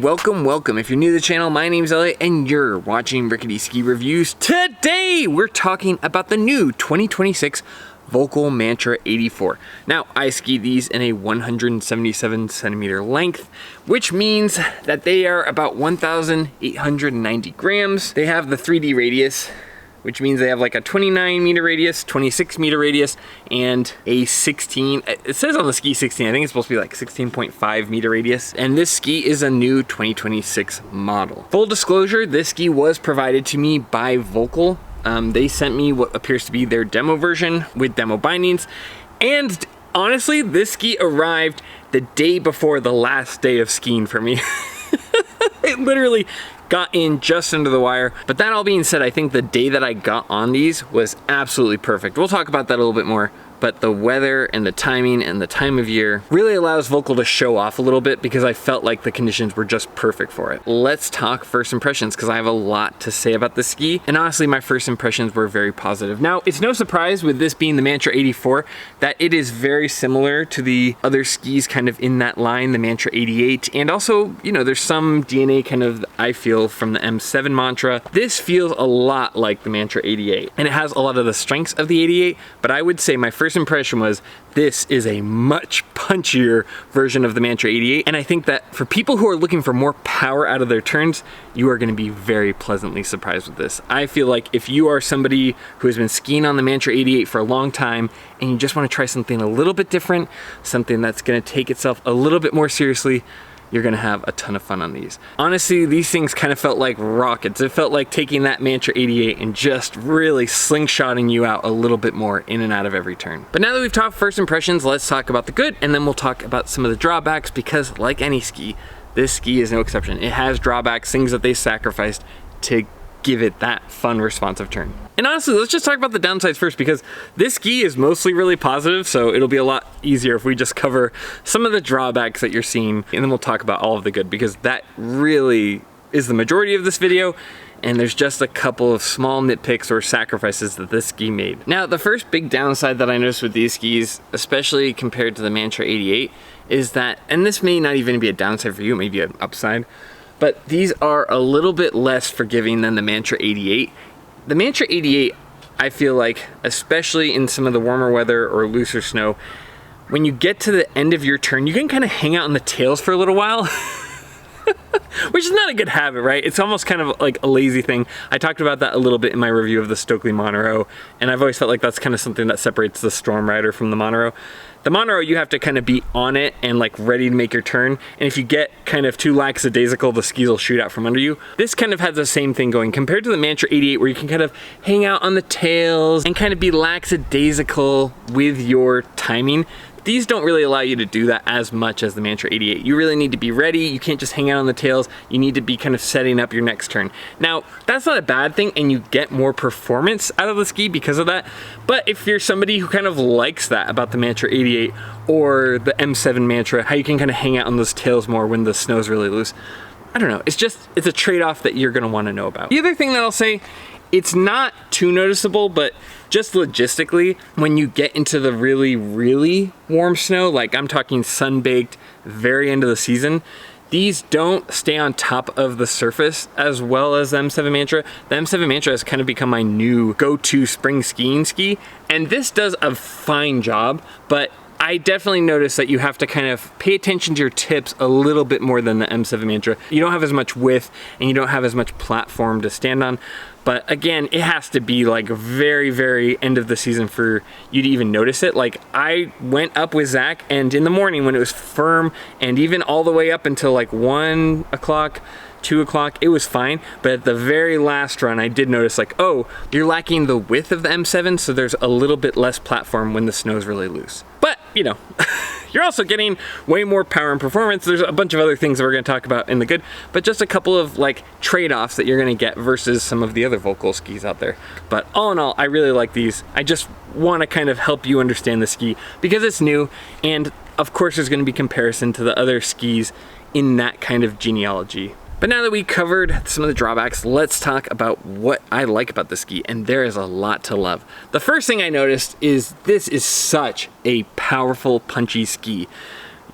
Welcome. If you're new to the channel, my name's Elliott and you're watching Rickety Ski Reviews. Today, we're talking about the new 2026 Volkl Mantra 84. Now, I ski these in a 177 centimeter length, which means that they are about 1,890 grams. They have the 3D radius, which means they have like a 29 meter radius, 26 meter radius, and a 16, it says on the ski 16, I think it's supposed to be like 16.5 meter radius. And this ski is a new 2026 model. Full disclosure, this ski was provided to me by Volkl. They sent me what appears to be their demo version with demo bindings. And honestly, this ski arrived the day before the last day of skiing for me. It literally got in just under the wire. But that all being said, I think the day that I got on these was absolutely perfect. We'll talk about that a little bit more. But the weather and the timing and the time of year really allows Volkl to show off a little bit because I felt like the conditions were just perfect for it. Let's talk first impressions because I have a lot to say about this ski. And honestly, my first impressions were very positive. Now, it's no surprise with this being the Mantra 84 that it is very similar to the other skis kind of in that line, the Mantra 88. And also, you know, there's some DNA kind of, I feel, from the M7 Mantra. This feels a lot like the Mantra 88. And it has a lot of the strengths of the 88, but I would say my first impression was this is a much punchier version of the Mantra 88, and I think that for people who are looking for more power out of their turns, you are going to be very pleasantly surprised with this. I feel like if you are somebody who has been skiing on the Mantra 88 for a long time and you just want to try something a little bit different, something that's going to take itself a little bit more seriously, you're gonna have a ton of fun on these. Honestly, these things kind of felt like rockets. It felt like taking that Mantra 88 and just really slingshotting you out a little bit more in and out of every turn. But now that we've talked first impressions, let's talk about the good, and then we'll talk about some of the drawbacks, because like any ski, this ski is no exception. It has drawbacks, things that they sacrificed to give it that fun, responsive turn. And honestly, let's just talk about the downsides first, because this ski is mostly really positive, so it'll be a lot easier if we just cover some of the drawbacks that you're seeing, and then we'll talk about all of the good, because that really is the majority of this video, and there's just a couple of small nitpicks or sacrifices that this ski made. Now, the first big downside that I noticed with these skis, especially compared to the Mantra 88, is that, and this may not even be a downside for you, maybe an upside, but these are a little bit less forgiving than the Mantra 88. The Mantra 88, I feel like, especially in some of the warmer weather or looser snow, when you get to the end of your turn, you can kind of hang out on the tails for a little while. Which is not a good habit, right? It's almost kind of like a lazy thing. I talked about that a little bit in my review of the Stokely Monero, and I've always felt like that's kind of something that separates the Storm Rider from the Monero. The Monero, you have to kind of be on it and like ready to make your turn, and if you get kind of too lackadaisical, the skis will shoot out from under you. This kind of has the same thing going compared to the Mantra 88, where you can kind of hang out on the tails and kind of be lackadaisical with your timing. These don't really allow you to do that as much as the Mantra 88. You really need to be ready. You can't just hang out on the tails. You need to be kind of setting up your next turn. Now, that's not a bad thing, and you get more performance out of the ski because of that. But if you're somebody who kind of likes that about the Mantra 88 or the M7 Mantra, how you can kind of hang out on those tails more when the snow's really loose, I don't know. It's a trade-off that you're gonna wanna know about. The other thing that I'll say, it's not too noticeable, but just logistically, when you get into the really, really warm snow, like I'm talking sun-baked, very end of the season, these don't stay on top of the surface as well as the M7 Mantra. The M7 Mantra has kind of become my new go-to spring skiing ski, and this does a fine job, but I definitely noticed that you have to kind of pay attention to your tips a little bit more than the M7 Mantra. You don't have as much width and you don't have as much platform to stand on. But again, it has to be like very, very end of the season for you to even notice it. Like I went up with Zach, and in the morning when it was firm, and even all the way up until like 1 o'clock, 2 o'clock, it was fine. But at the very last run, I did notice like, oh, you're lacking the width of the M7, so there's a little bit less platform when the snow's really loose. But, you know, you're also getting way more power and performance. There's a bunch of other things that we're gonna talk about in the good, but just a couple of like trade-offs that you're gonna get versus some of the other Volkl skis out there. But all in all, I really like these. I just wanna kind of help you understand the ski because it's new, and of course there's gonna be comparison to the other skis in that kind of genealogy. But now that we covered some of the drawbacks, let's talk about what I like about the ski, and there is a lot to love. The first thing I noticed is this is such a powerful, punchy ski.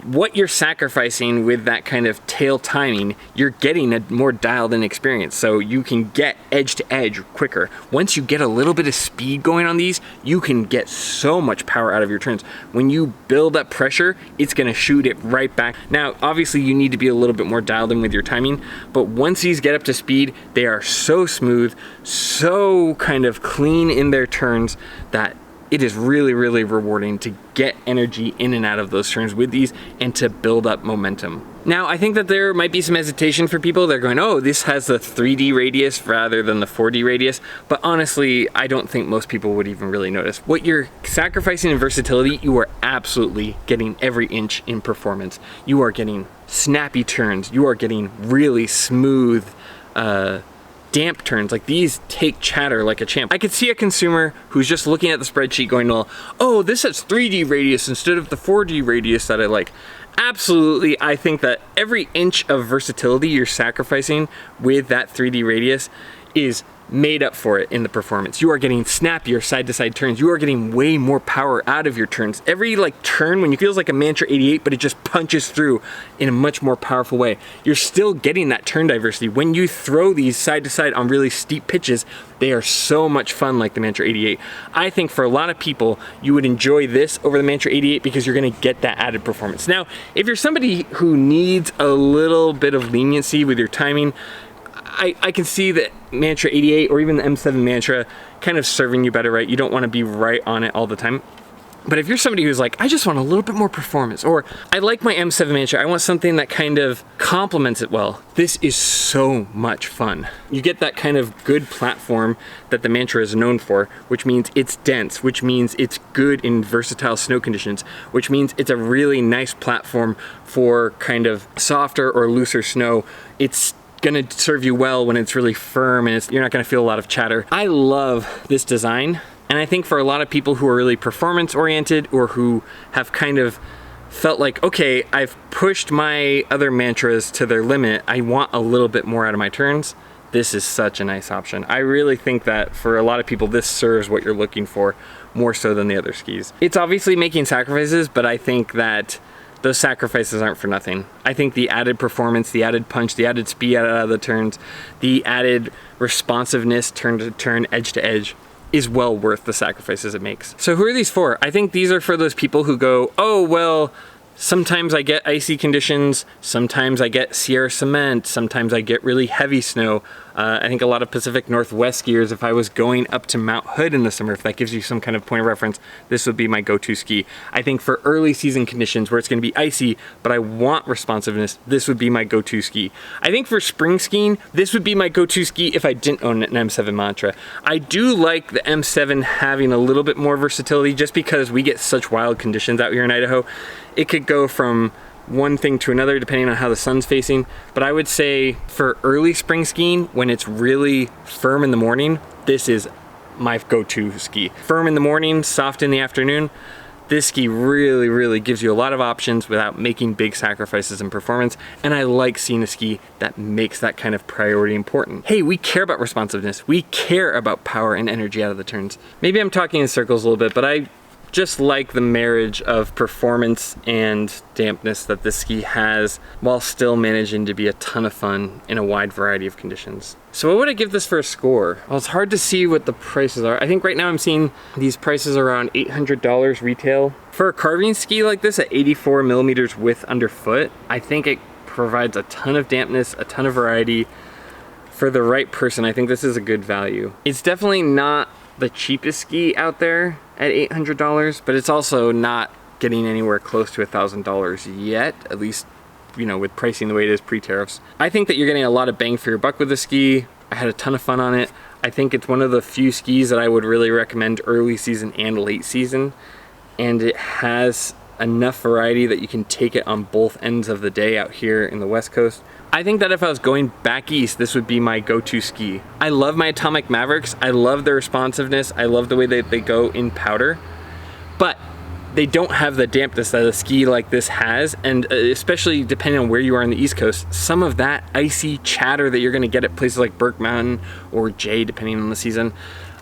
what you're sacrificing with that kind of tail timing, you're getting a more dialed in experience. So you can get edge to edge quicker. Once you get a little bit of speed going on these, you can get so much power out of your turns. When you build up pressure, it's gonna shoot it right back. Now, obviously you need to be a little bit more dialed in with your timing, but once these get up to speed, they are so smooth, so kind of clean in their turns that it is really, really rewarding to get energy in and out of those turns with these and to build up momentum. Now, I think that there might be some hesitation for people. They're going, oh, this has the 3D radius rather than the 4D radius. But honestly, I don't think most people would even really notice. What you're sacrificing in versatility, you are absolutely getting every inch in performance. You are getting snappy turns. You are getting really smooth, damp turns. Like, these take chatter like a champ. I could see a consumer who's just looking at the spreadsheet going, well, oh, this has 3D radius instead of the 4D radius that I like. Absolutely, I think that every inch of versatility you're sacrificing with that 3D radius is made up for it in the performance. You are getting snappier side-to-side turns. You are getting way more power out of your turns. Every turn, when you feels like a Mantra 88, but it just punches through in a much more powerful way, you're still getting that turn diversity. When you throw these side-to-side on really steep pitches, they are so much fun like the Mantra 88. I think for a lot of people, you would enjoy this over the Mantra 88 because you're gonna get that added performance. Now, if you're somebody who needs a little bit of leniency with your timing, I can see that Mantra 88 or even the M7 Mantra kind of serving you better, right? You don't want to be right on it all the time. But if you're somebody who's like, I just want a little bit more performance, or I like my M7 Mantra, I want something that kind of complements it well, this is so much fun. You get that kind of good platform that the Mantra is known for, which means it's dense, which means it's good in versatile snow conditions, which means it's a really nice platform for kind of softer or looser snow. It's gonna serve you well when it's really firm and you're not gonna feel a lot of chatter. I love this design, and I think for a lot of people who are really performance oriented or who have kind of felt like, okay, I've pushed my other Mantras to their limit, I want a little bit more out of my turns, this is such a nice option. I really think that for a lot of people, this serves what you're looking for more so than the other skis. It's obviously making sacrifices, but I think that those sacrifices aren't for nothing. I think the added performance, the added punch, the added speed out of the turns, the added responsiveness turn to turn, edge to edge, is well worth the sacrifices it makes. So who are these for? I think these are for those people who go, oh, well, sometimes I get icy conditions, sometimes I get Sierra cement, sometimes I get really heavy snow. I think a lot of Pacific Northwest skiers, if I was going up to Mount Hood in the summer, if that gives you some kind of point of reference, this would be my go-to ski. I think for early season conditions where it's gonna be icy, but I want responsiveness, this would be my go-to ski. I think for spring skiing, this would be my go-to ski if I didn't own an M7 Mantra. I do like the M7 having a little bit more versatility just because we get such wild conditions out here in Idaho. It could go from one thing to another depending on how the sun's facing, but I would say for early spring skiing, when it's really firm in the morning, this is my go-to ski. Firm in the morning, soft in the afternoon, this ski really, really gives you a lot of options without making big sacrifices in performance, and I like seeing a ski that makes that kind of priority important. Hey, we care about responsiveness, we care about power and energy out of the turns. Maybe I'm talking in circles a little bit, but I just like the marriage of performance and dampness that this ski has while still managing to be a ton of fun in a wide variety of conditions. So what would I give this for a score? Well, it's hard to see what the prices are. I think right now I'm seeing these prices around $800 retail. For a carving ski like this at 84 millimeters width underfoot, I think it provides a ton of dampness, a ton of variety. For the right person, I think this is a good value. It's definitely not the cheapest ski out there at $800, but it's also not getting anywhere close to $1,000 yet, at least, you know, with pricing the way it is pre-tariffs. I think that you're getting a lot of bang for your buck with the ski. I had a ton of fun on it. I think it's one of the few skis that I would really recommend early season and late season, and it has enough variety that you can take it on both ends of the day out here in the West Coast. I think that if I was going back east, this would be my go-to ski. I love my Atomic Mavericks. I love their responsiveness. I love the way that they go in powder, but they don't have the dampness that a ski like this has, and especially depending on where you are on the East Coast, some of that icy chatter that you're gonna get at places like Burke Mountain or Jay, depending on the season,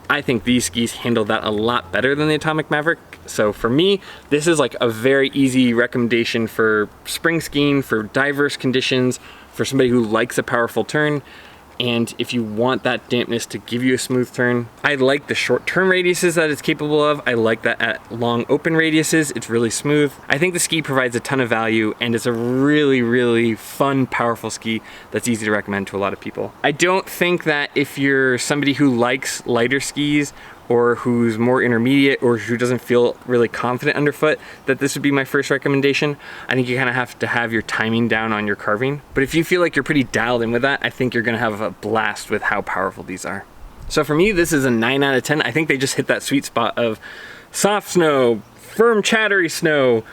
I think these skis handle that a lot better than the Atomic Maverick. So for me, this is like a very easy recommendation for spring skiing, for diverse conditions, for somebody who likes a powerful turn. And if you want that dampness to give you a smooth turn, I like the short turn radiuses that it's capable of. I like that at long open radiuses, it's really smooth. I think the ski provides a ton of value, and it's a really, really fun, powerful ski that's easy to recommend to a lot of people. I don't think that if you're somebody who likes lighter skis, or who's more intermediate, or who doesn't feel really confident underfoot, that this would be my first recommendation. I think you kind of have to have your timing down on your carving. But if you feel like you're pretty dialed in with that, I think you're gonna have a blast with how powerful these are. So for me, this is a 9 out of 10. I think they just hit that sweet spot of soft snow, firm chattery snow,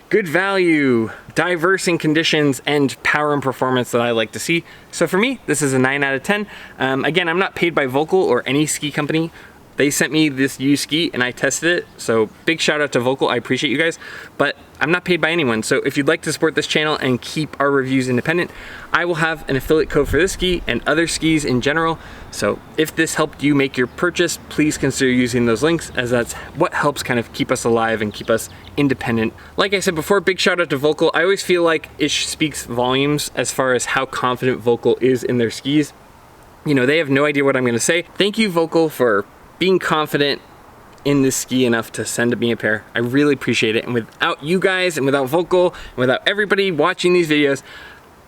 good value, diverse in conditions, and power and performance that I like to see. So for me, this is a 9 out of 10. Again, I'm not paid by Volkl or any ski company. They sent me this used ski and I tested it, so big shout out to Volkl, I appreciate you guys, but I'm not paid by anyone. So if you'd like to support this channel and keep our reviews independent, I will have an affiliate code for this ski and other skis in general. So if this helped you make your purchase, please consider using those links, as that's what helps kind of keep us alive and keep us independent. Like I said before, big shout out to Volkl. I always feel like it speaks volumes as far as how confident Volkl is in their skis. You know, they have no idea what I'm gonna say. Thank you, Volkl, for being confident in this ski enough to send me a pair. I really appreciate it. And without you guys, and without Volkl, and without everybody watching these videos,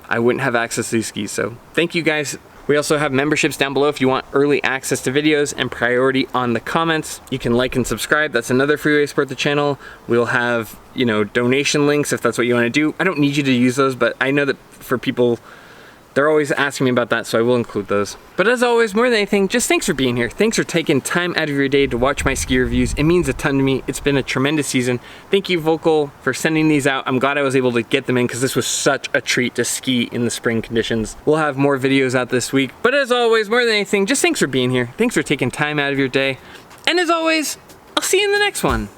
I wouldn't have access to these skis. So thank you guys. We also have memberships down below if you want early access to videos and priority on the comments. You can like and subscribe. That's another free way to support the channel. We'll have, you know, donation links if that's what you want to do. I don't need you to use those, but I know that for people, they're always asking me about that, so I will include those. But as always, more than anything, just thanks for being here. Thanks for taking time out of your day to watch my ski reviews. It means a ton to me. It's been a tremendous season. Thank you, Volkl, for sending these out. I'm glad I was able to get them in, because this was such a treat to ski in the spring conditions. We'll have more videos out this week. But as always, more than anything, just thanks for being here. Thanks for taking time out of your day. And as always, I'll see you in the next one.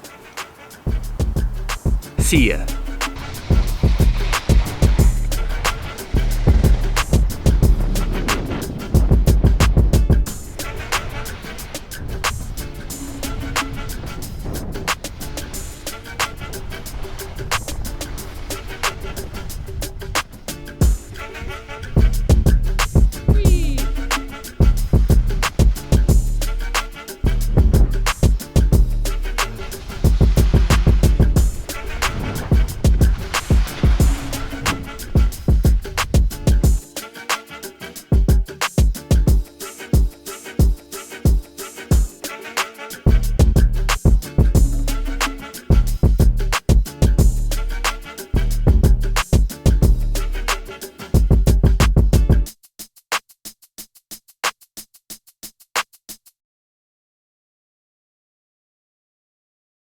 See ya.